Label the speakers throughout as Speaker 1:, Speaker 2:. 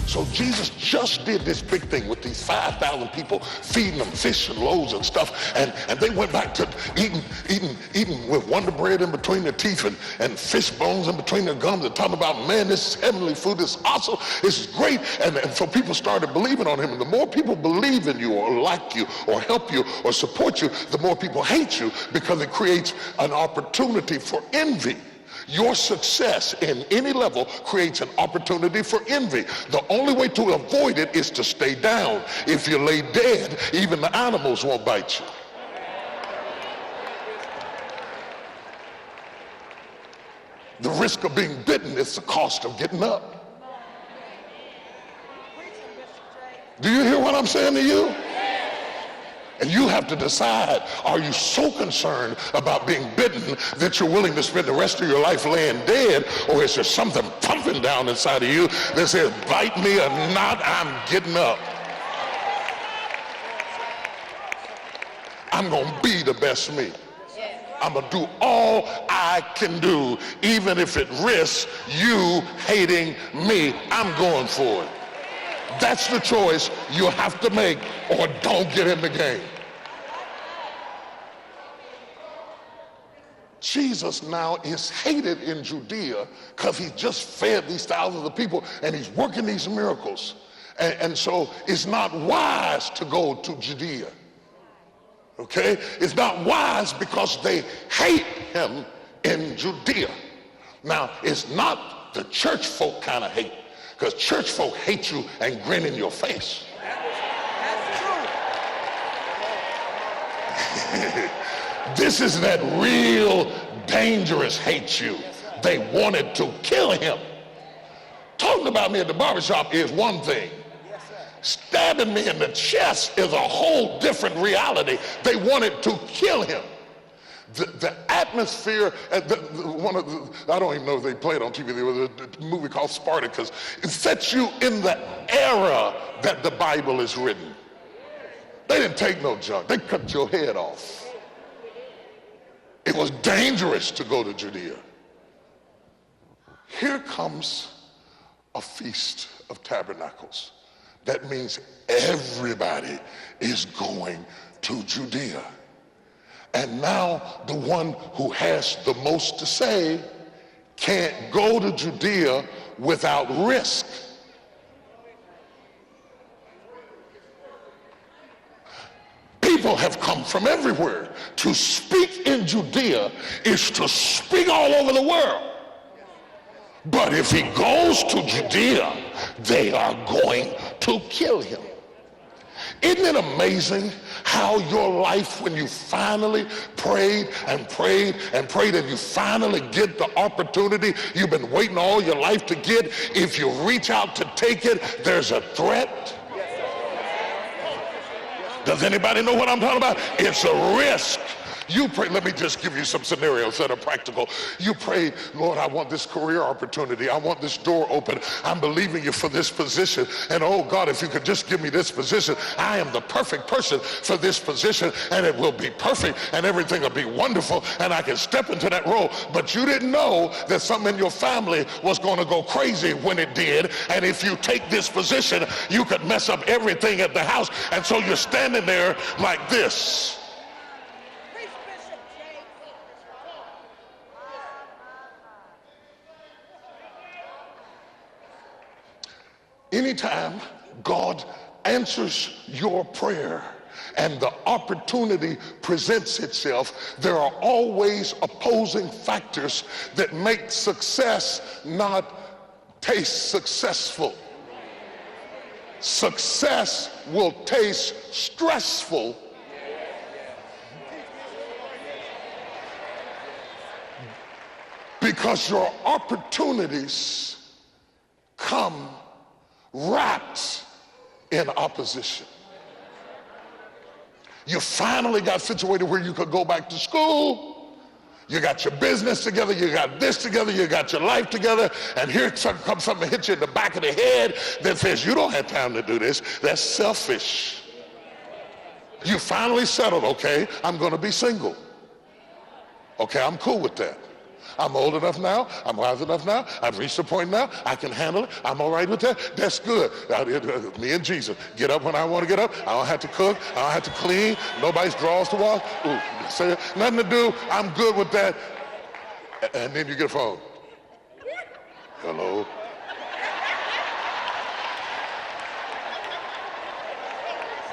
Speaker 1: So Jesus just did this big thing with these 5,000 people, feeding them fish and loaves and stuff, and they went back to eating with Wonder Bread in between their teeth and fish bones in between their gums, and talking about, man, this is heavenly food, this is awesome, this is great. And so people started believing on him, and the more people believe in you or like you or help you or support you, the more people hate you, because it creates an opportunity for envy. Your success in any level creates an opportunity for envy. The only way to avoid it is to stay down. If you lay dead, even the animals won't bite you. The risk of being bitten is the cost of getting up. Do you hear what I'm saying to you? And you have to decide, are you so concerned about being bitten that you're willing to spend the rest of your life laying dead, or is there something pumping down inside of you that says, bite me or not, I'm getting up. I'm going to be the best me. I'm going to do all I can do, even if it risks you hating me. I'm going for it. That's the choice you have to make, or don't get in the game. Jesus now is hated in Judea because he just fed these thousands of people and he's working these miracles. And so it's not wise to go to Judea. Okay? It's not wise because they hate him in Judea. Now, it's not the church folk kind of hate. Because church folk hate you and grin in your face.
Speaker 2: That's true.
Speaker 1: This is that real dangerous hate you. They wanted to kill him. Talking about me at the barbershop is one thing. Stabbing me in the chest is a whole different reality. They wanted to kill him. The atmosphere, I don't even know if they played on TV. There was a movie called Spartacus. It sets you in the era that the Bible is written. They didn't take no junk. They cut your head off. It was dangerous to go to Judea. Here comes a Feast of Tabernacles. That means everybody is going to Judea. And now the one who has the most to say can't go to Judea without risk. People have come from everywhere. To speak in Judea is to speak all over the world. But if he goes to Judea, they are going to kill him. Isn't it amazing how your life, when you finally prayed and prayed and prayed and you finally get the opportunity you've been waiting all your life to get, if you reach out to take it, there's a threat? Does anybody know what I'm talking about? It's a risk. You pray, let me just give you some scenarios that are practical. You pray, Lord, I want this career opportunity. I want this door open. I'm believing you for this position. And oh God, if you could just give me this position, I am the perfect person for this position, and it will be perfect and everything will be wonderful and I can step into that role. But you didn't know that something in your family was going to go crazy when it did. And if you take this position, you could mess up everything at the house. And so you're standing there like this. Anytime God answers your prayer and the opportunity presents itself, there are always opposing factors that make success not taste successful. Success will taste stressful because your opportunities come wrapped in opposition. You finally got situated where you could go back to school. You got your business together, you got this together, you got your life together, and here comes something to hit you in the back of the head that says you don't have time to do this. That's selfish. You finally settled, okay, I'm going to be single. Okay, I'm cool with that. I'm old enough now. I'm wise enough now. I've reached a point now. I can handle it. I'm all right with that. That's good. Me and Jesus. Get up when I want to get up. I don't have to cook. I don't have to clean. Nobody's drawers to wash. Ooh, say nothing to do. I'm good with that. And then you get a phone. Hello?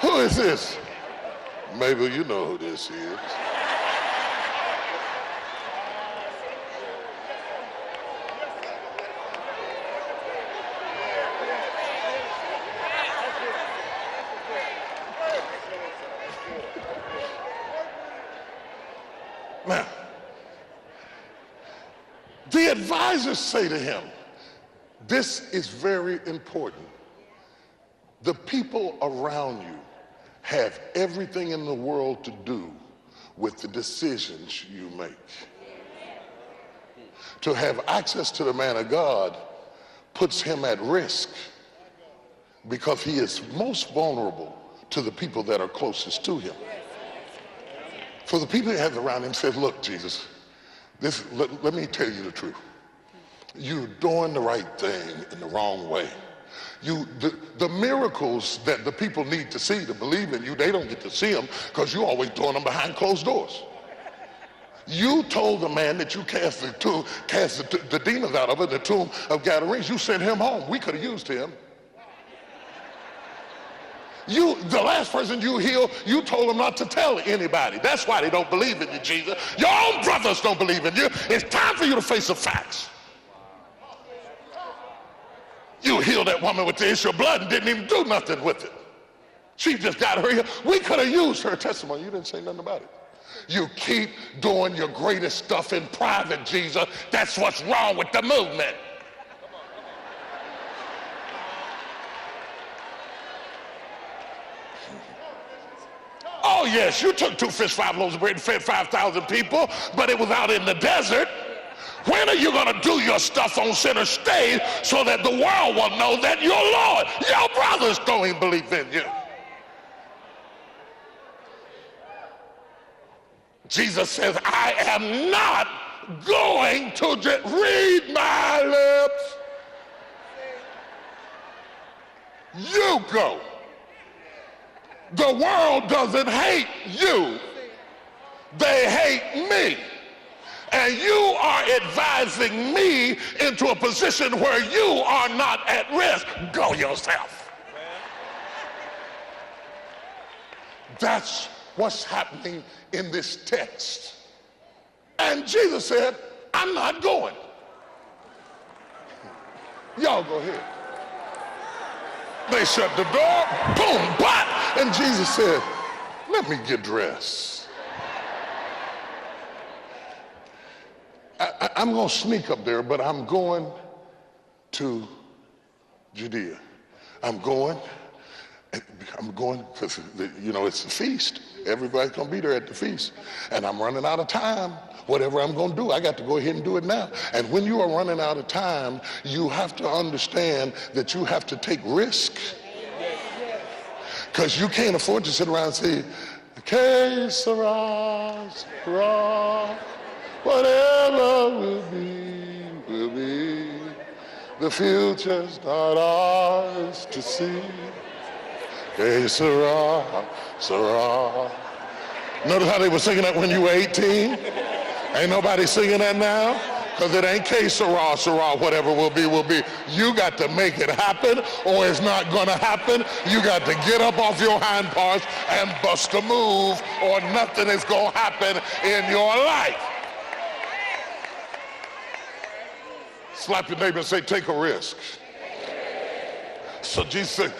Speaker 1: Who is this? Maybe you know who this is. Now, the advisors say to him, this is very important. The people around you have everything in the world to do with the decisions you make. To have access to the man of God puts him at risk because he is most vulnerable to the people that are closest to him. For the people he has around him says, look, Jesus, let me tell you the truth. You're doing the right thing in the wrong way. The miracles that the people need to see to believe in you, they don't get to see them because you're always doing them behind closed doors. You told the man that you cast the demons out of the tomb of Gadarenes. You sent him home. We could have used him. The last person you healed, you told them not to tell anybody. That's why they don't believe in you, Jesus. Your own brothers don't believe in you. It's time for you to face the facts. You healed that woman with the issue of blood and didn't even do nothing with it. She just got her healed. We could have used her testimony. You didn't say nothing about it. You keep doing your greatest stuff in private, Jesus. That's what's wrong with the movement. Oh, yes, you took 2 fish, 5 loaves of bread and fed 5,000 people, but it was out in the desert. When are you going to do your stuff on center stage so that the world will know that you're Lord? Your brothers don't even believe in you. Jesus says, I am not going to read my lips. You go. The world doesn't hate you. They hate me. And you are advising me into a position where you are not at risk. Go yourself. That's what's happening in this text. And Jesus said, I'm not going. Y'all go ahead. They shut the door, boom, but, and Jesus said, let me get dressed. I'm going to sneak up there, but I'm going to Judea. I'm going because, it's a feast. Everybody's going to be there at the feast. And I'm running out of time. Whatever I'm going to do, I got to go ahead and do it now. And when you are running out of time, you have to understand that you have to take risk. Because you can't afford to sit around and say, que sera, sera, whatever will be, will be. The future's not ours to see. Que sera, sera. Notice how they were singing that when you were 18? Ain't nobody singing that now? Because it ain't que sera, sera, whatever will be, will be. You got to make it happen or it's not going to happen. You got to get up off your hind parts and bust a move or nothing is going to happen in your life. Slap your neighbor and say, take a risk. So Jesus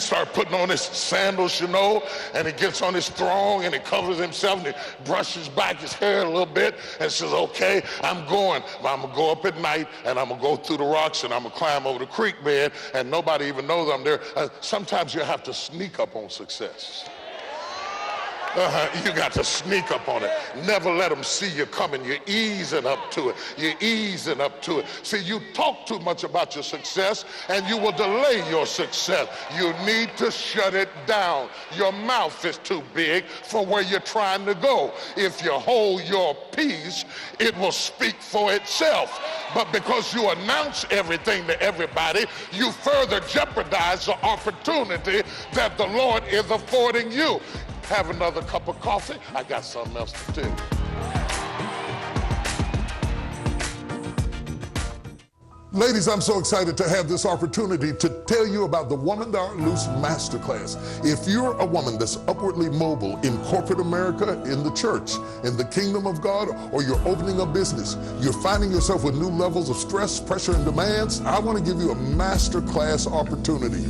Speaker 1: started putting on his sandals, and he gets on his throne and he covers himself and he brushes back his hair a little bit and says, okay, I'm going. But I'm going to go up at night and I'm going to go through the rocks and I'm going to climb over the creek bed and nobody even knows I'm there. Sometimes you have to sneak up on success. You got to sneak up on it. Never let them see you coming. You're easing up to it. You're easing up to it. See, you talk too much about your success and you will delay your success. You need to shut it down. Your mouth is too big for where you're trying to go. If you hold your peace, it will speak for itself. But because you announce everything to everybody, you further jeopardize the opportunity that the Lord is affording you. Have another cup of coffee. I got something else to tell you.
Speaker 3: Ladies, I'm so excited to have this opportunity to tell you about the Woman Thou Art Loose Masterclass. If you're a woman that's upwardly mobile in corporate America, in the church, in the kingdom of God, or you're opening a business, you're finding yourself with new levels of stress, pressure, and demands, I want to give you a masterclass opportunity.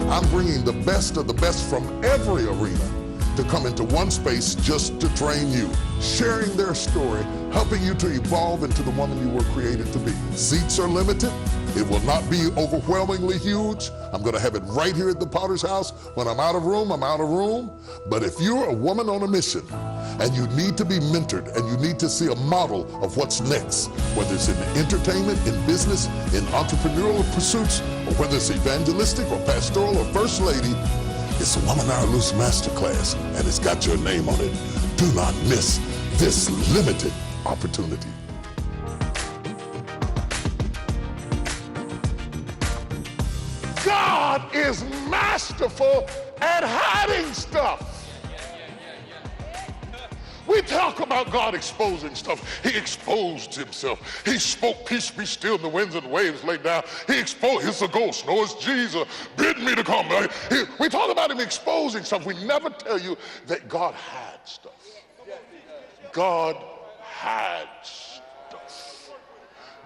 Speaker 3: I'm bringing the best of the best from every arena to come into one space just to train you, sharing their story, helping you to evolve into the woman you were created to be. Seats are limited. It will not be overwhelmingly huge. I'm going to have it right here at the Potter's House. When I'm out of room, I'm out of room. But if you're a woman on a mission and you need to be mentored and you need to see a model of what's next, whether it's in entertainment, in business, in entrepreneurial pursuits, or whether it's evangelistic or pastoral or first lady, it's a Woman Thou Art Loose Masterclass, and it's got your name on it. Do not miss this limited opportunity.
Speaker 1: God is masterful at hiding stuff. We talk about God exposing stuff. He exposed himself. He spoke, peace be still, and the winds and waves laid down. He exposed, it's a ghost. No, it's Jesus. Bid me to come. We talk about him exposing stuff. We never tell you that God hides stuff. God hides stuff.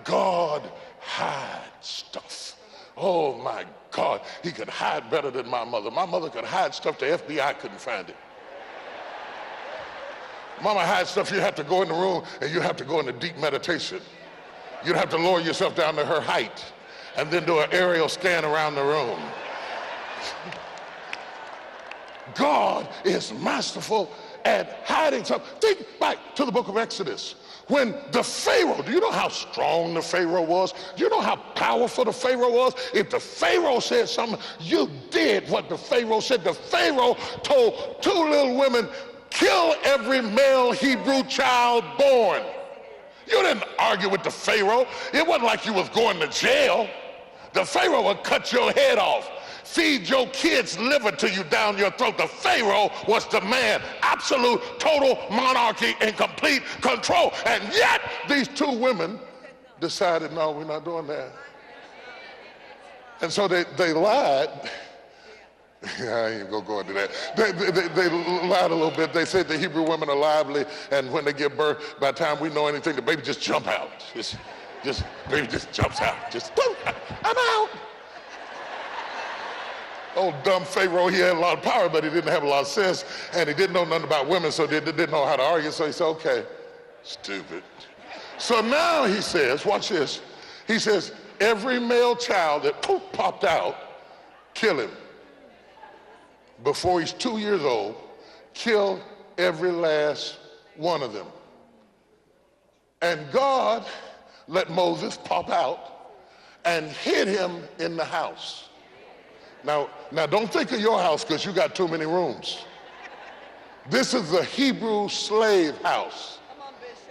Speaker 1: God hides stuff. Oh my God, he could hide better than my mother. My mother could hide stuff, the FBI couldn't find it. Mama had stuff you had to go in the room and you have to go into deep meditation. You'd have to lower yourself down to her height and then do an aerial scan around the room. God is masterful at hiding stuff. Think back to the book of Exodus. When the Pharaoh, do you know how strong the Pharaoh was? Do you know how powerful the Pharaoh was? If the Pharaoh said something, you did what the Pharaoh said. The Pharaoh told two little women, kill every male Hebrew child born. You didn't argue with the Pharaoh. It wasn't like you was going to jail. The Pharaoh would cut your head off, feed your kids' liver to you down your throat. The Pharaoh was the man, absolute, total monarchy and complete control. And yet these two women decided, no, we're not doing that. And so they lied. I ain't gonna go into that. They lied a little bit. They said the Hebrew women are lively, and when they give birth, by the time we know anything, the baby just jump out. Baby just jumps out. Just, I'm out. Old dumb Pharaoh, he had a lot of power, but he didn't have a lot of sense, and he didn't know nothing about women, so they didn't know how to argue, so he said, okay, stupid. So now he says, watch this, he says, every male child that popped out, kill him. Before he's 2 years old, kill every last one of them. And God let Moses pop out and hid him in the house. Now don't think of your house because you got too many rooms. This is the Hebrew slave house.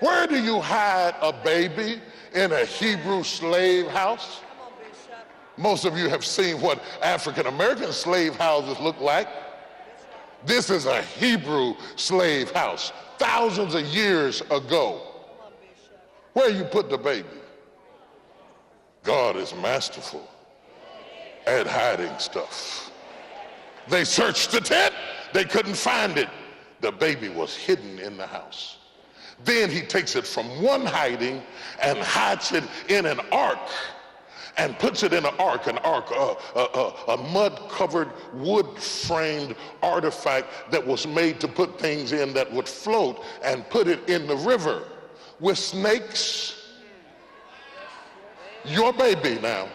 Speaker 1: Where do you hide a baby in a Hebrew slave house? Most of you have seen what African-American slave houses look like. This is a Hebrew slave house, thousands of years ago. Where you put the baby? God is masterful at hiding stuff. They searched the tent, they couldn't find it. The baby was hidden in the house. Then he takes it from one hiding and hides it in an ark and puts it in an ark, a mud-covered, wood-framed artifact that was made to put things in that would float, and put it in the river with snakes. Your baby now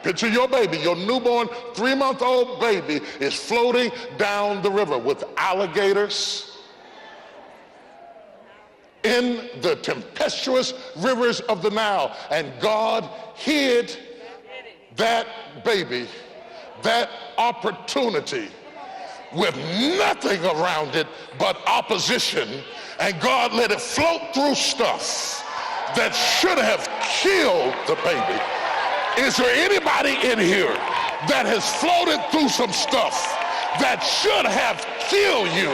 Speaker 1: Picture your baby, your newborn 3-month-old baby is floating down the river with alligators in the tempestuous rivers of the Nile. And God hid that baby, that opportunity, with nothing around it but opposition. And God let it float through stuff that should have killed the baby. Is there anybody in here that has floated through some stuff that should have killed you,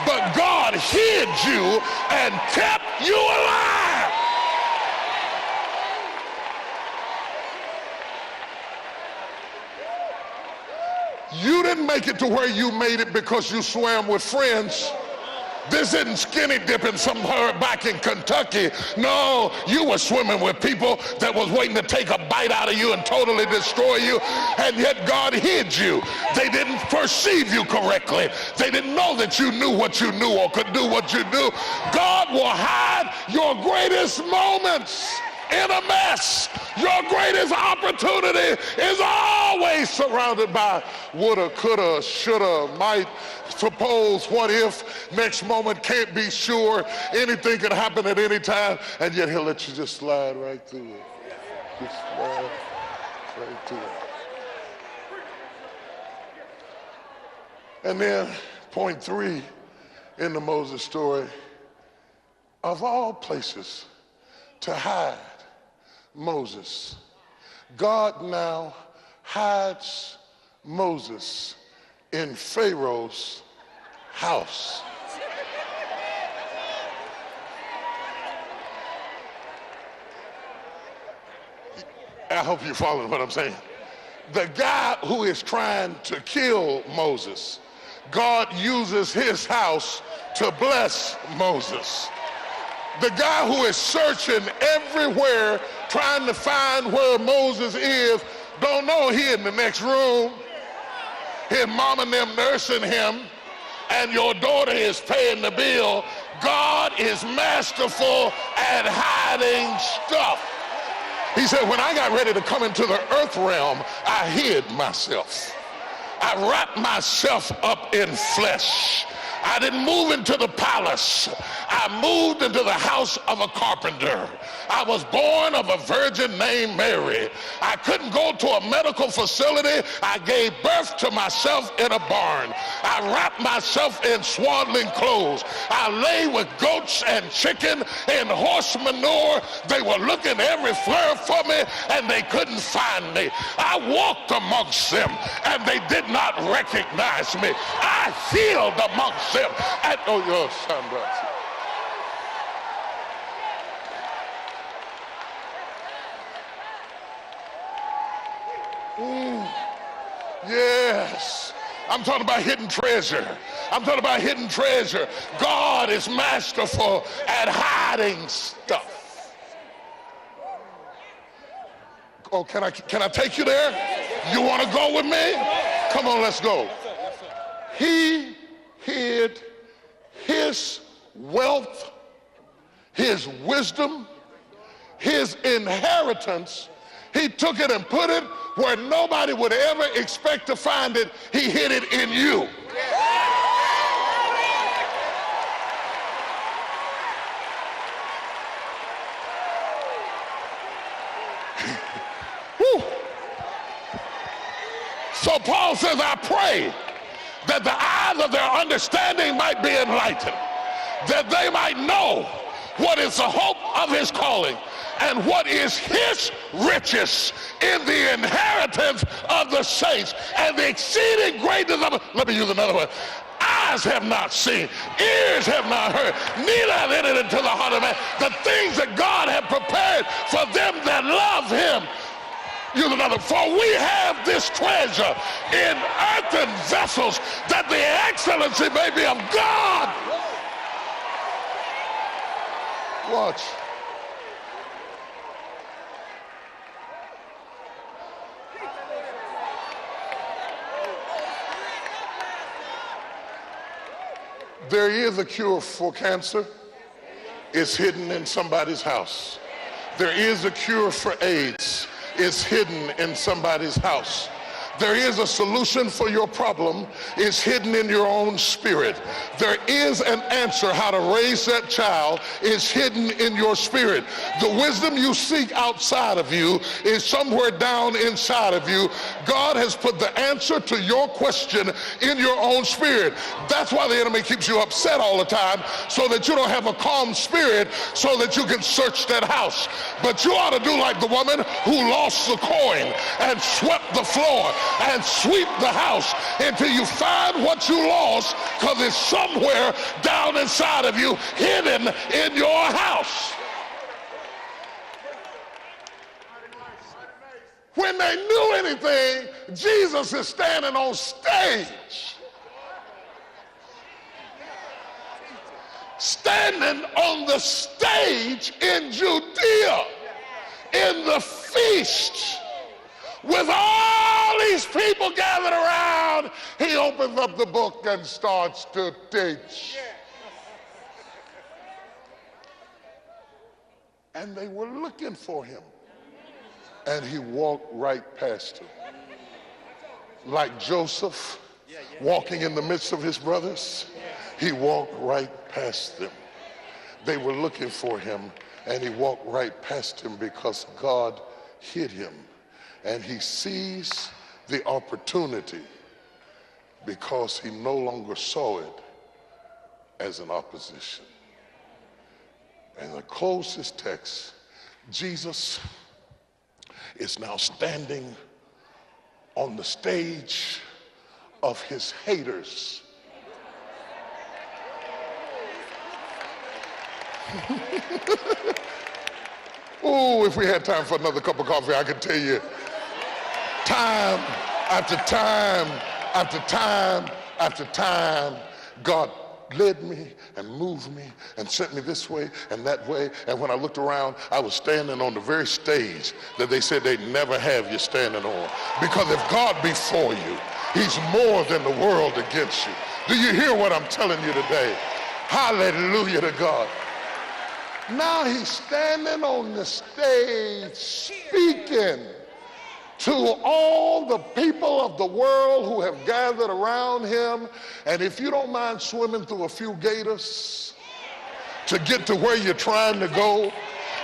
Speaker 1: but God hid you and kept you alive? You didn't make it to where you made it because you swam with friends. This isn't skinny dipping somewhere back in Kentucky. No, you were swimming with people that was waiting to take a bite out of you and totally destroy you, and yet God hid you. They didn't perceive you correctly. They didn't know that you knew what you knew or could do what you do. God will hide your greatest moments in a mess. Your greatest opportunity is always surrounded by woulda, coulda, shoulda, might, suppose, what if, next moment, can't be sure, anything can happen at any time, and yet he'll let you just slide right through it. Just slide right through it. And then point 3 in the Moses story, of all places to hide Moses, God now hides Moses in Pharaoh's house. I hope you're following what I'm saying. The guy who is trying to kill Moses, God uses his house to bless Moses. The guy who is searching everywhere trying to find where Moses is, don't know he in the next room. His mom and them nursing him, and your daughter is paying the bill. God is masterful at hiding stuff. He said, when I got ready to come into the earth realm, I hid myself. I wrapped myself up in flesh. I didn't move into the palace. I moved into the house of a carpenter. I was born of a virgin named Mary. I couldn't go to a medical facility. I gave birth to myself in a barn. I wrapped myself in swaddling clothes. I lay with goats and chicken and horse manure. They were looking everywhere for me, and they couldn't find me. I walked amongst them, and they did not recognize me. I healed amongst them. And, oh, your son, brother. Yes, I'm talking about hidden treasure. I'm talking about hidden treasure. God is masterful at hiding stuff. Oh, can I take you there? You want to go with me? Come on, let's go. He hid his wealth, his wisdom, his inheritance. He took it and put it where nobody would ever expect to find it. He hid it in you. So Paul says, I pray that the eyes of their understanding might be enlightened, that they might know what is the hope of his calling and what is his riches in the inheritance of the saints and the exceeding greatness of it. Let me use another one. Eyes have not seen, ears have not heard, neither have entered into the heart of man the things that God had prepared for them that love him. Use another. For we have this treasure in earthen vessels, that the excellency may be of God. Watch. There is a cure for cancer. It's hidden in somebody's house. There is a cure for AIDS. is hidden in somebody's house. There is a solution for your problem. It's hidden in your own spirit. There is an answer how to raise that child. It's hidden in your spirit. The wisdom you seek outside of you is somewhere down inside of you. God has put the answer to your question in your own spirit. That's why the enemy keeps you upset all the time, so that you don't have a calm spirit, so that you can search that house. But you ought to do like the woman who lost the coin and swept the floor and sweep the house until you find what you lost, because it's somewhere down inside of you, hidden in your house. When they knew anything, Jesus is standing on stage. Standing on the stage in Judea, in the feast, with all these people gathered around, he opens up the book and starts to teach. And they were looking for him. And he walked right past them. Like Joseph walking in the midst of his brothers, he walked right past them. They were looking for him, and he walked right past him because God hid him. And he sees the opportunity because he no longer saw it as an opposition. And to close this text, Jesus is now standing on the stage of his haters. Oh, if we had time for another cup of coffee, I could tell you time after time after time after time, God led me and moved me and sent me this way and that way. And when I looked around, I was standing on the very stage that they said they'd never have you standing on. Because if God be for you, he's more than the world against you. Do you hear what I'm telling you today? Hallelujah to God. Now he's standing on the stage speaking to all the people of the world who have gathered around him. And if you don't mind swimming through a few gators to get to where you're trying to go,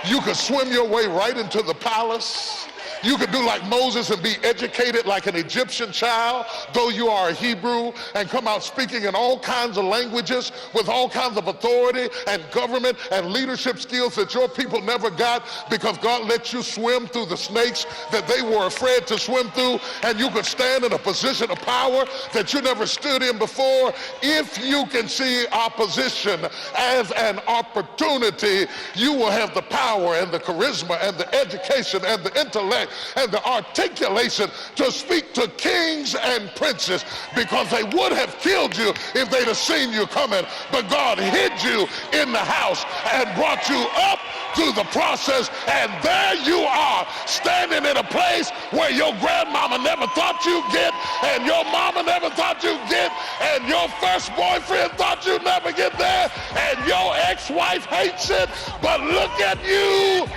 Speaker 1: you could swim your way right into the palace. You could do like Moses and be educated like an Egyptian child, though you are a Hebrew, and come out speaking in all kinds of languages with all kinds of authority and government and leadership skills that your people never got, because God let you swim through the snakes that they were afraid to swim through, and you could stand in a position of power that you never stood in before. If you can see opposition as an opportunity, you will have the power and the charisma and the education and the intellect and the articulation to speak to kings and princes, because they would have killed you if they'd have seen you coming. But God hid you in the house and brought you up through the process, and there you are, standing in a place where your grandmama never thought you'd get, and your mama never thought you'd get, and your first boyfriend thought you'd never get there, and your ex-wife hates it. But look at you